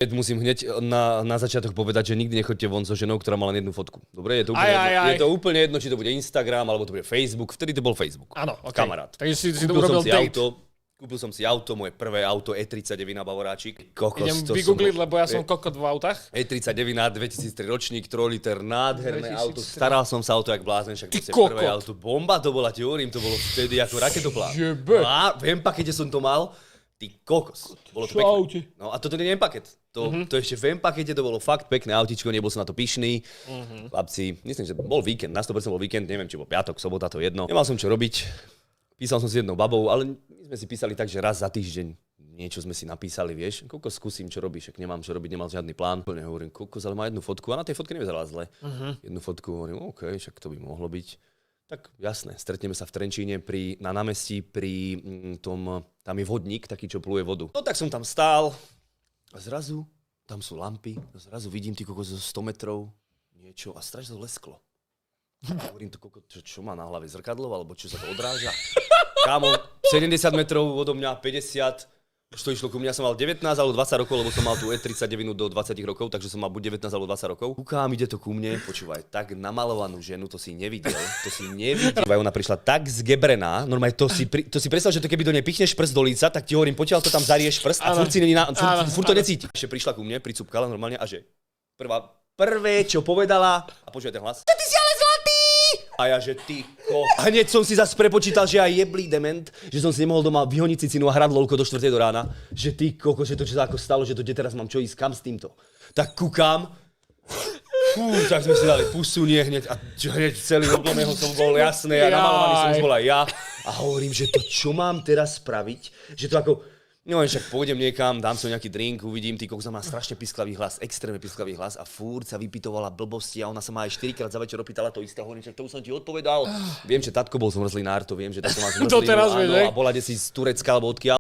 Musím hneď na začiatok povedať, že nikdy nechoďte von so ženou, ktorá mala len jednu fotku. Dobre, je to úplne, Jedno, je to úplne jedno, či to bude Instagram, alebo to bude Facebook. Vtedy to bol Facebook. Áno, okay. Kamarát. Takže si to urobil date. Kúpil som si auto, moje prvé auto E39 na Bavoráčik. Kokos, idem vygoogliť, lebo ja som kokot v autách. E39 2003 ročník, 3 liter, nádherné 2003. auto. Staral som sa o to jak blázen, však to prvé auto. Bomba to bola, ti hovorím, to bolo vtedy ako raketoplán. A v M-pakete som to mal. Ty kokos. Bolo to pekné. No a toto nie je M-paket. To ešte v M-pakete, to bolo fakt pekné autičko, nebol som na to pyšný. Chlapci, myslím, že bol víkend, na 100% bol víkend, neviem, či bol piatok, sobota, to jedno. Nemal som čo robiť. Písal som si jednou babou, ale my sme si písali tak, že raz za týždeň niečo sme si napísali, vieš. Kokos, skúsim, čo robíš, ak nemám čo robiť, nemal žiadny plán. Úplne hovorím, kokos, ale má jednu fotku a na tej fotke nevyzerala zle. Jednu fotku hovorím, OK, však to by mohlo byť. Tak jasné, stretneme sa v Trenčíne na námestí pri tom, tam je vodník, taký, čo pluje vodu. No tak som tam stál a zrazu, tam sú lampy, zrazu vidím ty kokos zo 100 metrov niečo a strašne to lesklo. Hovorím to kokos, čo má na hlave, zrkadlo, alebo čo sa to odráža. Kámo, 70 metrov odo mňa, 50, už to išlo ku mňa, som mal 19 alebo 20 rokov, lebo som mal tú E39 do 20 rokov, takže som mal buď 19 alebo 20 rokov. Kúkám, ide to ku mne, počúvaj, tak namalovanú ženu, to si nevidel. Ona prišla tak zgebrená, normálne to si predstav, že to keby do nej pichneš prst do líca, tak ti hovorím, potiaľ to tam zarieš prst a furt to necíti. Ešte prišla ku mne, pricupkala normálne a že prvé, čo povedala, a počúvaj ten hlas. Ty si ale zlatý! A ja, že ty a hneď som si zase prepočítal, že aj jeblý dement, že som si nemohol doma vyhoniť cicinu a hrať lolko do 4 do rána. Že ty koko, že to čo sa ako stalo, že to kde teraz mám čo ísť, kam s týmto. Tak kúkam. Tak sme si dali pusunie hneď a hneď celý oblomeho som bol jasný a namalovaný som už bol aj ja. A hovorím, že to čo mám teraz spraviť, že to ako... No však pôjdem niekam, dám si nejaký drink, uvidím, ty kokos má strašne pisklavý hlas, extrémne pisklavý hlas a fúrt sa vypytovala blbosti a ona sa ma aj 4-krát za večer opýtala to isté, hovorím, že to už som ti odpovedal. Viem, že tatko bol zmrzlinár, to viem, že tatko má zmrzlinu, áno, a bola desi z Turecka alebo odkiaľ.